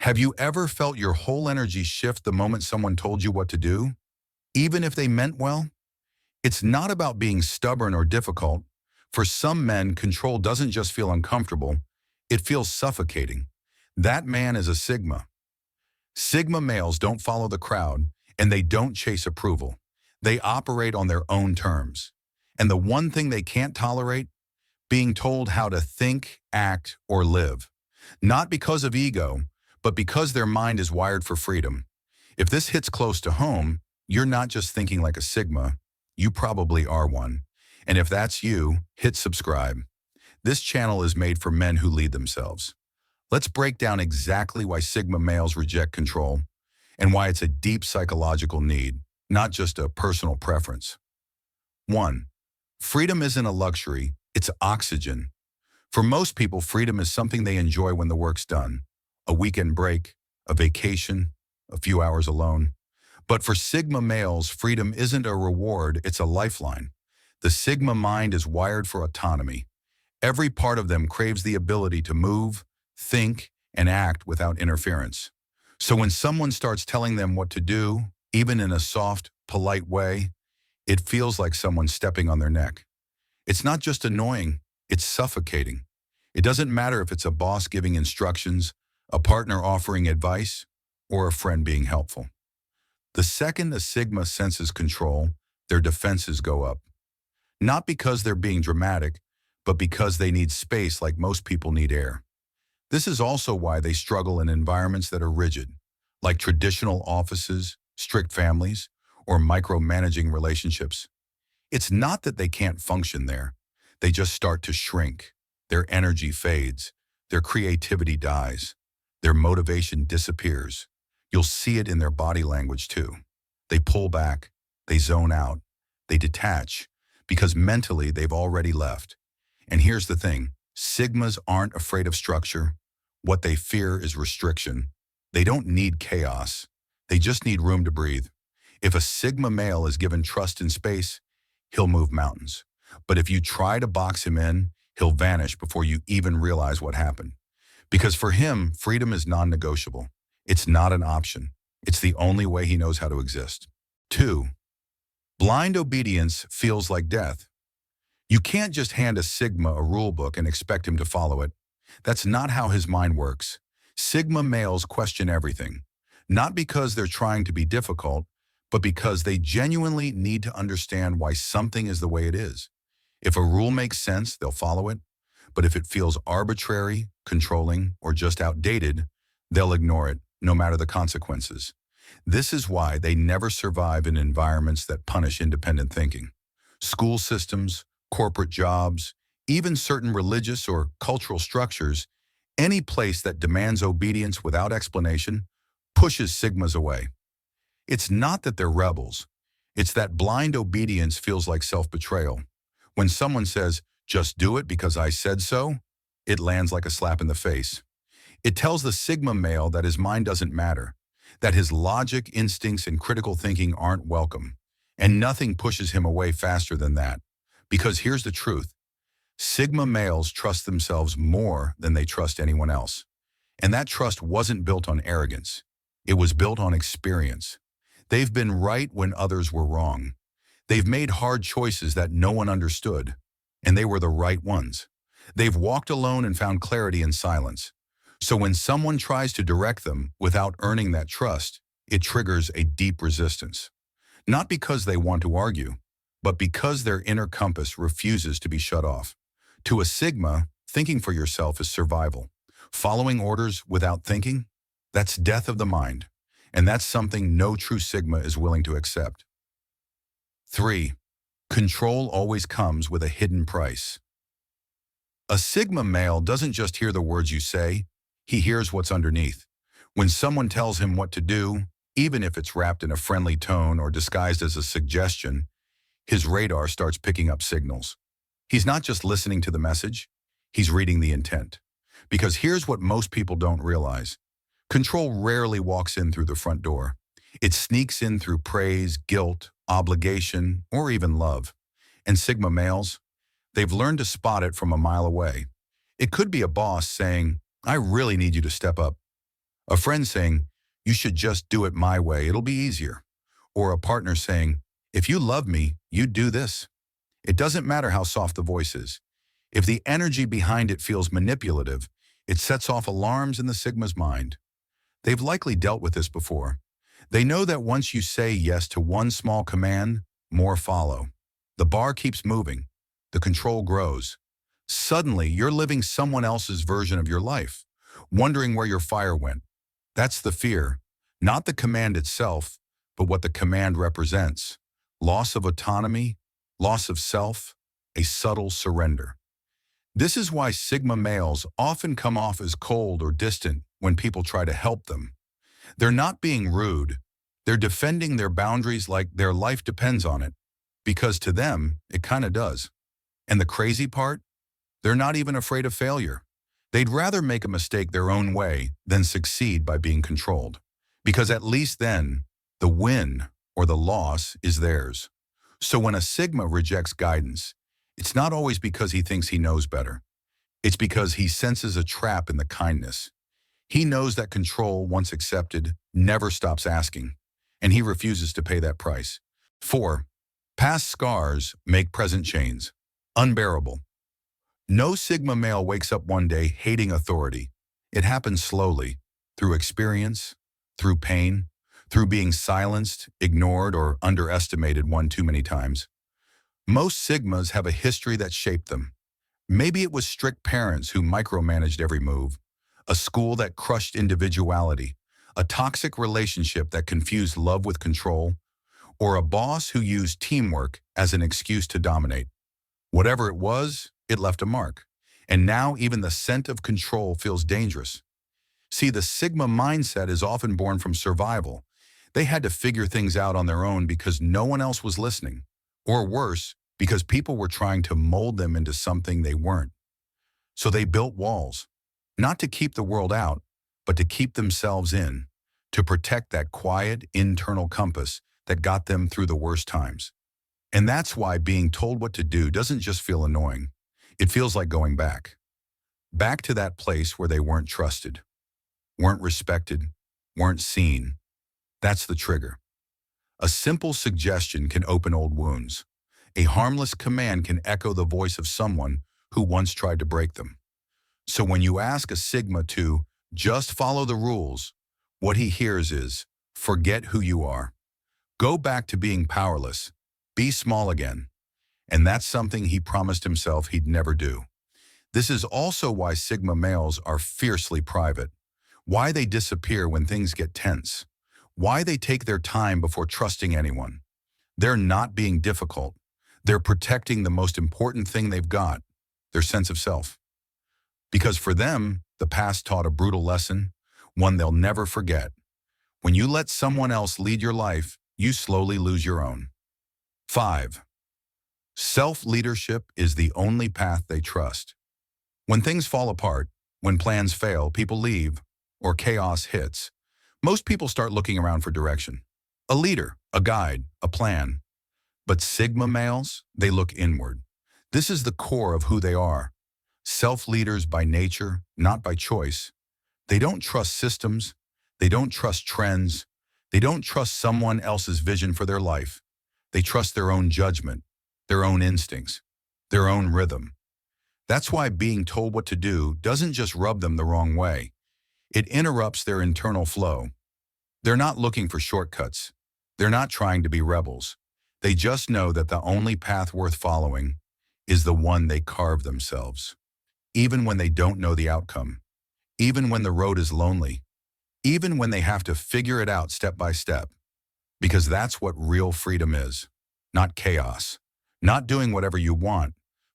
Have you ever felt your whole energy shift the moment someone told you what to do, even if they meant well? It's not about being stubborn or difficult. For some men, control doesn't just feel uncomfortable, it feels suffocating. That man is a Sigma. Sigma males don't follow the crowd, and they don't chase approval. They operate on their own terms. And the one thing they can't tolerate, being told how to think, act, or live. Not because of ego, but because their mind is wired for freedom. If this hits close to home, you're not just thinking like a Sigma, you probably are one. And if that's you, hit subscribe. This channel is made for men who lead themselves. Let's break down exactly why Sigma males reject control and why it's a deep psychological need, not just a personal preference. 1. Freedom isn't a luxury, it's oxygen. For most people, freedom is something they enjoy when the work's done. A weekend break, a vacation, a few hours alone. But for Sigma males, freedom isn't a reward, it's a lifeline. The Sigma mind is wired for autonomy. Every part of them craves the ability to move, think, and act without interference. So when someone starts telling them what to do, even in a soft, polite way, it feels like someone stepping on their neck. It's not just annoying, it's suffocating. It doesn't matter if it's a boss giving instructions, a partner offering advice, or a friend being helpful. The second a Sigma senses control, their defenses go up. Not because they're being dramatic, but because they need space like most people need air. This is also why they struggle in environments that are rigid, like traditional offices, strict families, or micromanaging relationships. It's not that they can't function there. They just start to shrink. Their energy fades. Their creativity dies. Their motivation disappears. You'll see it in their body language too. They pull back. They zone out. They detach because mentally they've already left. And here's the thing. Sigmas aren't afraid of structure. What they fear is restriction. They don't need chaos. They just need room to breathe. If a Sigma male is given trust and space, he'll move mountains. But if you try to box him in, he'll vanish before you even realize what happened. Because for him, freedom is non-negotiable. It's not an option. It's the only way he knows how to exist. 2. Blind obedience feels like death. You can't just hand a Sigma a rule book and expect him to follow it. That's not how his mind works. Sigma males question everything, not because they're trying to be difficult, but because they genuinely need to understand why something is the way it is. If a rule makes sense, they'll follow it. But if it feels arbitrary, controlling, or just outdated, they'll ignore it, no matter the consequences. This is why they never survive in environments that punish independent thinking. School systems, corporate jobs, even certain religious or cultural structures, any place that demands obedience without explanation pushes Sigmas away. It's not that they're rebels. It's that blind obedience feels like self-betrayal. When someone says, "Just do it because I said so," it lands like a slap in the face. It tells the Sigma male that his mind doesn't matter, that his logic, instincts, and critical thinking aren't welcome. And nothing pushes him away faster than that. Because here's the truth. Sigma males trust themselves more than they trust anyone else. And that trust wasn't built on arrogance. It was built on experience. They've been right when others were wrong. They've made hard choices that no one understood, and they were the right ones. They've walked alone and found clarity in silence. So when someone tries to direct them without earning that trust, it triggers a deep resistance. Not because they want to argue, but because their inner compass refuses to be shut off. To a Sigma, thinking for yourself is survival. Following orders without thinking, that's death of the mind. And that's something no true Sigma is willing to accept. 3. Control always comes with a hidden price. A Sigma male doesn't just hear the words you say, he hears what's underneath. When someone tells him what to do, even if it's wrapped in a friendly tone or disguised as a suggestion, his radar starts picking up signals. He's not just listening to the message, he's reading the intent. Because here's what most people don't realize. Control rarely walks in through the front door. It sneaks in through praise, guilt, obligation, or even love. And Sigma males, they've learned to spot it from a mile away. It could be a boss saying, "I really need you to step up." A friend saying, "You should just do it my way, it'll be easier." Or a partner saying, "If you love me, you'd do this." It doesn't matter how soft the voice is. If the energy behind it feels manipulative, it sets off alarms in the Sigma's mind. They've likely dealt with this before. They know that once you say yes to one small command, more follow. The bar keeps moving. The control grows. Suddenly, you're living someone else's version of your life, wondering where your fire went. That's the fear, not the command itself, but what the command represents. Loss of autonomy, loss of self, a subtle surrender. This is why Sigma males often come off as cold or distant when people try to help them. They're not being rude. They're defending their boundaries like their life depends on it, because to them, it kind of does. And the crazy part? They're not even afraid of failure. They'd rather make a mistake their own way than succeed by being controlled, because at least then, the win or the loss is theirs. So when a Sigma rejects guidance, it's not always because he thinks he knows better. It's because he senses a trap in the kindness. He knows that control, once accepted, never stops asking, and he refuses to pay that price. 4. Past scars make present chains. Unbearable. No Sigma male wakes up one day hating authority. It happens slowly, through experience, through pain, through being silenced, ignored, or underestimated one too many times. Most Sigmas have a history that shaped them. Maybe it was strict parents who micromanaged every move, a school that crushed individuality, a toxic relationship that confused love with control, or a boss who used teamwork as an excuse to dominate. Whatever it was, it left a mark. And now even the scent of control feels dangerous. See, the Sigma mindset is often born from survival. They had to figure things out on their own because no one else was listening. Or worse, because people were trying to mold them into something they weren't. So they built walls, not to keep the world out, but to keep themselves in, to protect that quiet internal compass that got them through the worst times. And that's why being told what to do doesn't just feel annoying. It feels like going back. Back to that place where they weren't trusted, weren't respected, weren't seen. That's the trigger. A simple suggestion can open old wounds. A harmless command can echo the voice of someone who once tried to break them. So when you ask a Sigma to just follow the rules, what he hears is, forget who you are. Go back to being powerless. Be small again. And that's something he promised himself he'd never do. This is also why Sigma males are fiercely private, why they disappear when things get tense, why they take their time before trusting anyone. They're not being difficult. They're protecting the most important thing they've got, their sense of self. Because for them, the past taught a brutal lesson, one they'll never forget. When you let someone else lead your life, you slowly lose your own. 5. Self-leadership is the only path they trust. When things fall apart, when plans fail, people leave, or chaos hits, most people start looking around for direction. A leader, a guide, a plan. But Sigma males, they look inward. This is the core of who they are. Self-leaders by nature, not by choice. They don't trust systems. They don't trust trends. They don't trust someone else's vision for their life. They trust their own judgment, their own instincts, their own rhythm. That's why being told what to do doesn't just rub them the wrong way. It interrupts their internal flow. They're not looking for shortcuts. They're not trying to be rebels. They just know that the only path worth following is the one they carve themselves. Even when they don't know the outcome. Even when the road is lonely. Even when they have to figure it out step by step. Because that's what real freedom is. Not chaos. Not doing whatever you want,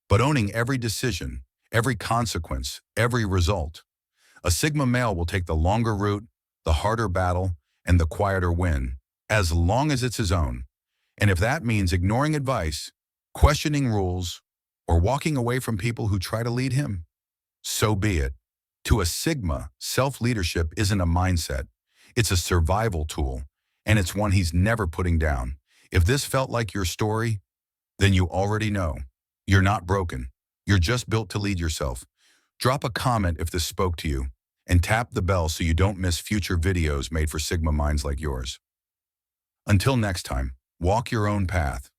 but owning every decision, every consequence, every result. A Sigma male will take the longer route, the harder battle, and the quieter win, as long as it's his own. And if that means ignoring advice, questioning rules, or walking away from people who try to lead him, so be it. To a Sigma, self-leadership isn't a mindset. It's a survival tool, and it's one he's never putting down. If this felt like your story, then you already know. You're not broken. You're just built to lead yourself. Drop a comment if this spoke to you. and tap the bell so you don't miss future videos made for Sigma minds like yours. Until next time, walk your own path.